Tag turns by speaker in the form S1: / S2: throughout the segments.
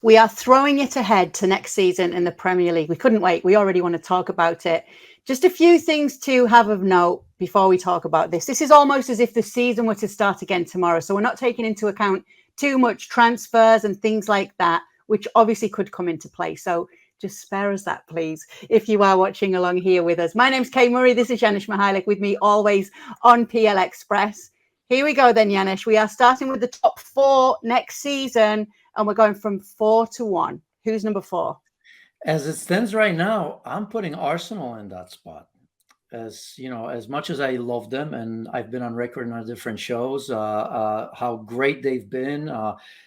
S1: We are throwing it ahead to next season in the Premier League. We couldn't wait. We already want to talk about it. Just a few things to have of note before we talk about this. This is almost as if the season were to start again tomorrow. So we're not taking into account too much transfers and things like that, which obviously could come into play. So just spare us that, please, if you are watching along here with us. My name's Kay Murray. This is Janusz Michallik with me always on PL Express. Here we go then, Janusz. We are starting with the top four next season, and we're going from 4 to 1. Who's number 4?
S2: As it stands right now, I'm putting Arsenal in that spot. As you know, as much as I love them, and I've been on record on different shows, how great they've been,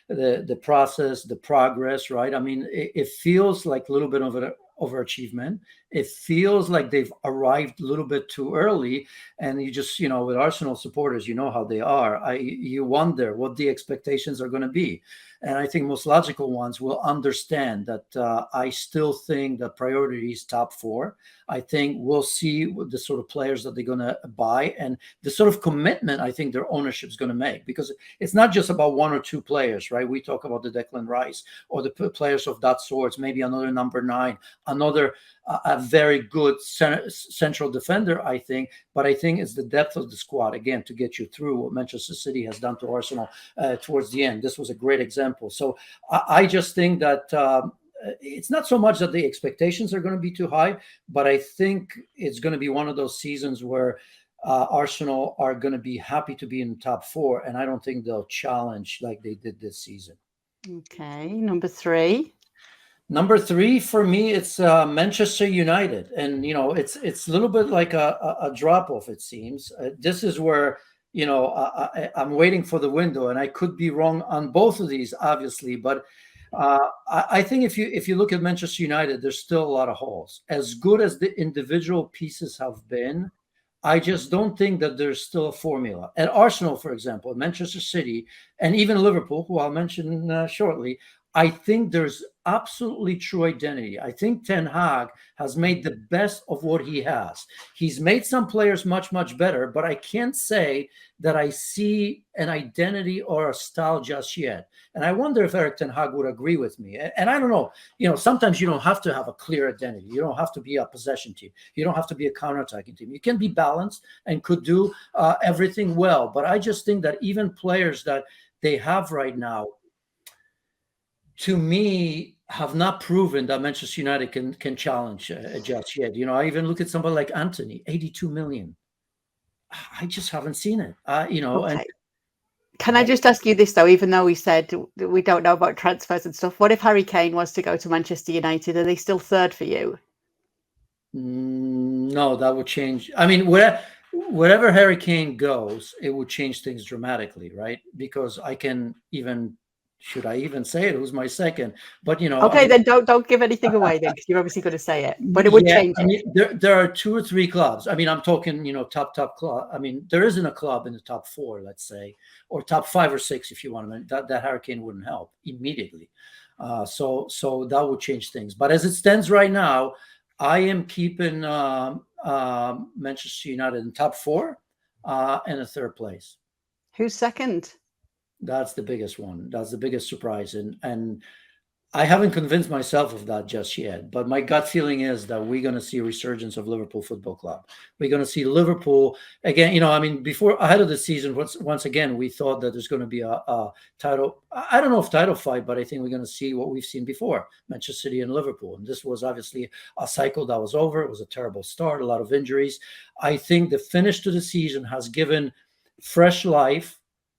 S2: the process, the progress, right? I mean, it feels like a little bit of an overachievement. It feels like they've arrived a little bit too early, and you just, with Arsenal supporters, you know how they are. You wonder what the expectations are going to be. And I think most logical ones will understand that I still think that priority is top 4. I think we'll see the sort of players that they're going to buy and the sort of commitment I think their ownership is going to make, because it's not just about 1 or 2 players, right? We talk about the Declan Rice or the players of that sort, maybe another number 9, another a very good central defender, I think. But I think it's the depth of the squad, again, to get you through what Manchester City has done to Arsenal towards the end. This was a great example. So I just think that it's not so much that the expectations are going to be too high, but I think it's going to be one of those seasons where Arsenal are going to be happy to be in the top 4, and I don't think they'll challenge like they did this season.
S1: Okay, number 3.
S2: Number 3 for me, it's Manchester United, and it's a little bit like a drop off. It seems this is where I'm waiting for the window, and I could be wrong on both of these, obviously, but I think if you look at Manchester United, there's still a lot of holes. As good as the individual pieces have been, I just don't think that there's still a formula. At Arsenal, for example, Manchester City, and even Liverpool, who I'll mention shortly, I think there's absolutely true identity. I think Ten Hag has made the best of what he has. He's made some players much, much better, but I can't say that I see an identity or a style just yet. And I wonder if Eric Ten Hag would agree with me. And I don't know, sometimes you don't have to have a clear identity. You don't have to be a possession team. You don't have to be a counterattacking team. You can be balanced and could do everything well. But I just think that even players that they have right now, to me, have not proven that Manchester United can challenge just yet. I even look at somebody like Anthony, 82 million. I just haven't seen it. Okay. And
S1: can I just ask you this though? Even though we said we don't know about transfers and stuff, what if Harry Kane was to go to Manchester United? Are they still 3rd for you?
S2: No, that would change. I mean, wherever Harry Kane goes, it would change things dramatically, right? Because should I even say it? Who's my second? But
S1: okay, then don't give anything away then, because you're obviously going to say it. But it would change.
S2: I mean, there are 2 or 3 clubs. I mean, I'm talking top club. I mean, there isn't a club in the top 4, let's say, or top 5 or 6 if you want to. That Hurricane wouldn't help immediately. So that would change things. But as it stands right now, I am keeping Manchester United in top 4 and a 3rd place.
S1: Who's second?
S2: That's the biggest one. That's the biggest surprise. And I haven't convinced myself of that just yet, but my gut feeling is that we're going to see a resurgence of Liverpool Football Club. We're going to see Liverpool again. I mean, before, ahead of the season, once again, we thought that there's going to be a title. I don't know if title fight, but I think we're going to see what we've seen before, Manchester City and Liverpool. And this was obviously a cycle that was over. It was a terrible start, a lot of injuries. I think the finish to the season has given fresh life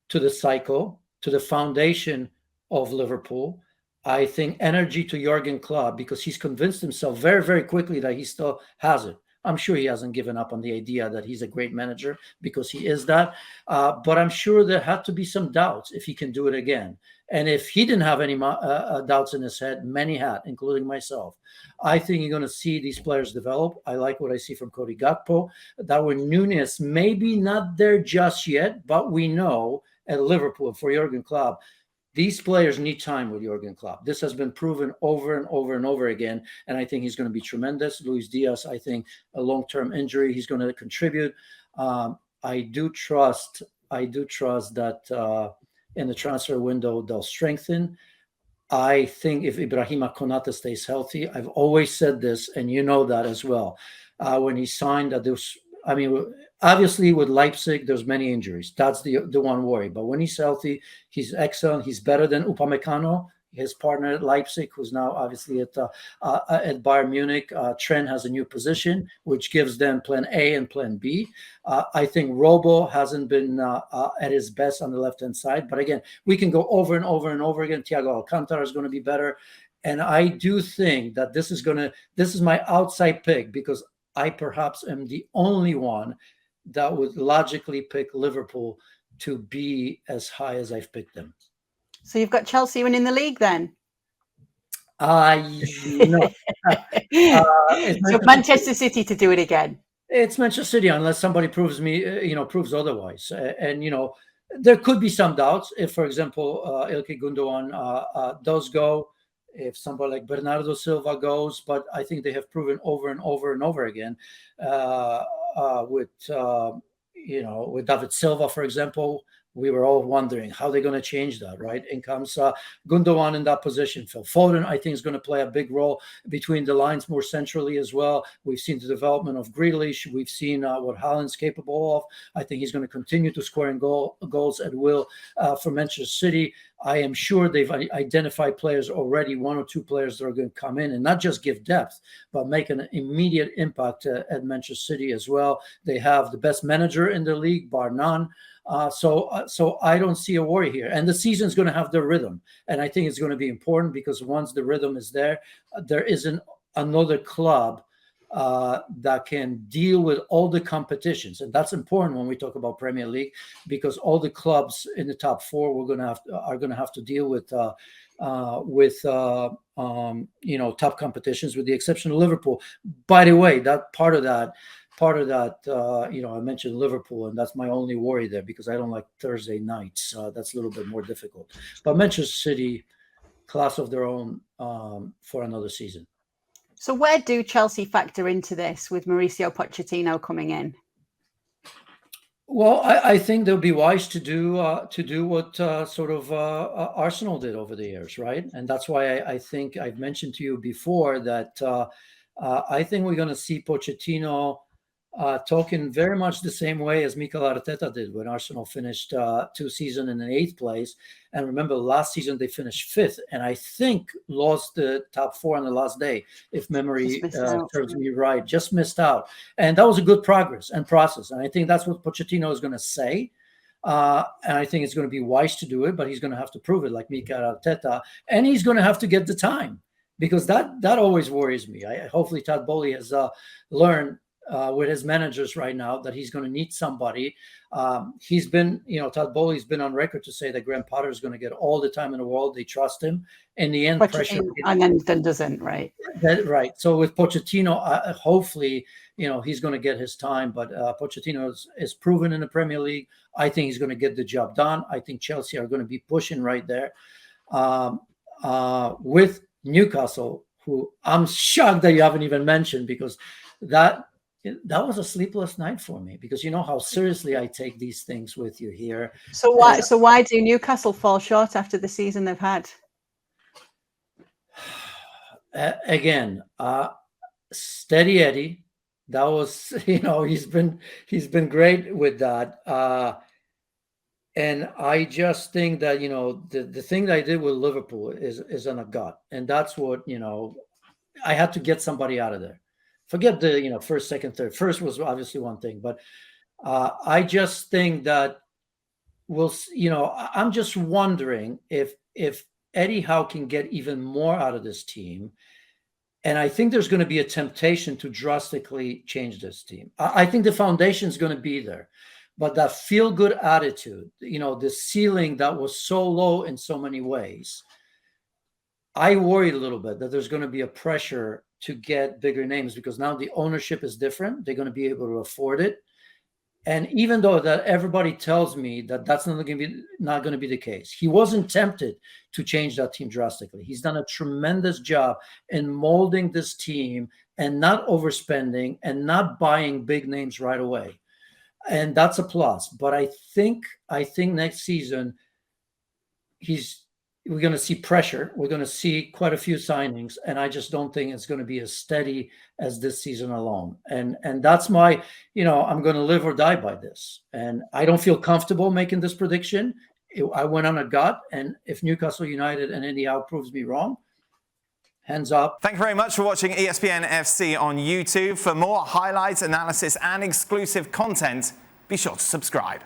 S2: to the cycle, to the foundation of Liverpool. I think energy to Jurgen Klopp, because he's convinced himself very, very quickly that he still has it. I'm sure he hasn't given up on the idea that he's a great manager, because he is that. But I'm sure there had to be some doubts if he can do it again. And if he didn't have any doubts in his head, many had, including myself. I think you're going to see these players develop. I like what I see from Cody Gakpo. Darwin Núñez, maybe not there just yet, but we know at Liverpool for Jurgen Klopp, these players need time with Jurgen Klopp. This has been proven over and over and over again, and I think he's going to be tremendous. Luis Diaz, I think a long-term injury, he's going to contribute. I do trust that in the transfer window they'll strengthen. I think if Ibrahima Konate stays healthy, I've always said this, and you know that as well. When he signed, that there was, I mean, obviously with Leipzig, there's many injuries. That's the one worry. But when he's healthy, he's excellent. He's better than Upamecano, his partner at Leipzig, who's now obviously at Bayern Munich. Trent has a new position, which gives them plan A and plan B. I think Robo hasn't been at his best on the left-hand side. But again, we can go over and over and over again. Thiago Alcantara is going to be better. And I do think that this is my outside pick, because I perhaps am the only one that would logically pick Liverpool to be as high as I've picked them.
S1: So you've got Chelsea winning the league then?
S2: No.
S1: So Manchester City to do it again.
S2: It's Manchester City, unless somebody proves otherwise. And there could be some doubts if, for example, Ilkay Gundogan does go, if somebody like Bernardo Silva goes, but I think they have proven over and over and over again with David Silva, for example. We were all wondering how they're going to change that, right? And comes Gundogan in that position. Phil Foden, I think, is going to play a big role between the lines more centrally as well. We've seen the development of Grealish. We've seen what Haaland's capable of. I think he's going to continue to score goals at will for Manchester City. I am sure they've identified players already, one or two players that are going to come in and not just give depth, but make an immediate impact at Manchester City as well. They have the best manager in the league, bar none. So I don't see a worry here. And the season's going to have the rhythm. And I think it's going to be important, because once the rhythm is there, there isn't another club that can deal with all the competitions. And that's important when we talk about Premier League, because all the clubs in the top four are going to have to deal with top competitions, with the exception of Liverpool. By the way, that part of that, I mentioned Liverpool, and that's my only worry there, because I don't like Thursday nights. That's a little bit more difficult. But Manchester City, class of their own for another season.
S1: So where do Chelsea factor into this with Mauricio Pochettino coming in?
S2: Well, I think they'll be wise to do what Arsenal did over the years, right? And that's why I think I've mentioned to you before that I think we're going to see Pochettino talking very much the same way as Mikel Arteta did when Arsenal finished 2 seasons in 8th place. And remember, last season they finished 5th, and I think lost the top 4 on the last day, if memory serves me right. Just missed out. And that was a good progress and process. And I think that's what Pochettino is going to say. And I think it's going to be wise to do it, but he's going to have to prove it like Mikel Arteta. And he's going to have to get the time, because that always worries me. Hopefully Todd Bowley has learned with his managers right now that he's going to need somebody. He's been, Todd Bowley's been on record to say that Graham Potter is going to get all the time in the world. They trust him. In the end, pressure.
S1: And then doesn't, right?
S2: Right. So with Pochettino, hopefully, he's going to get his time. But Pochettino is proven in the Premier League. I think he's going to get the job done. I think Chelsea are going to be pushing right there. With Newcastle, who I'm shocked that you haven't even mentioned, because that was a sleepless night for me, because you know how seriously I take these things with you here.
S1: So why do Newcastle fall short after the season they've had?
S2: Again, steady Eddie. That was, he's been great with that. And I just think that, the thing that I did with Liverpool is on a gut. And that's what, I had to get somebody out of there. Forget the, first, second, third. First was obviously one thing, but I just think that I'm just wondering if Eddie Howe can get even more out of this team. And I think there's going to be a temptation to drastically change this team. I think the foundation is going to be there. But that feel-good attitude, the ceiling that was so low in so many ways, I worried a little bit that there's going to be a pressure to get bigger names, because now the ownership is different. They're going to be able to afford it. And even though that everybody tells me that that's not going to be the case, he wasn't tempted to change that team drastically. He's done a tremendous job in molding this team and not overspending and not buying big names right away. And that's a plus. But I think next season, he's we're going to see pressure. We're going to see quite a few signings, and I just don't think it's going to be as steady as this season alone. And that's my, I'm going to live or die by this. And I don't feel comfortable making this prediction. I went on a gut, and if Newcastle United and Eddie Howe proves me wrong, hands up.
S3: Thank you very much for watching ESPN FC on YouTube. For more highlights, analysis, and exclusive content, be sure to subscribe.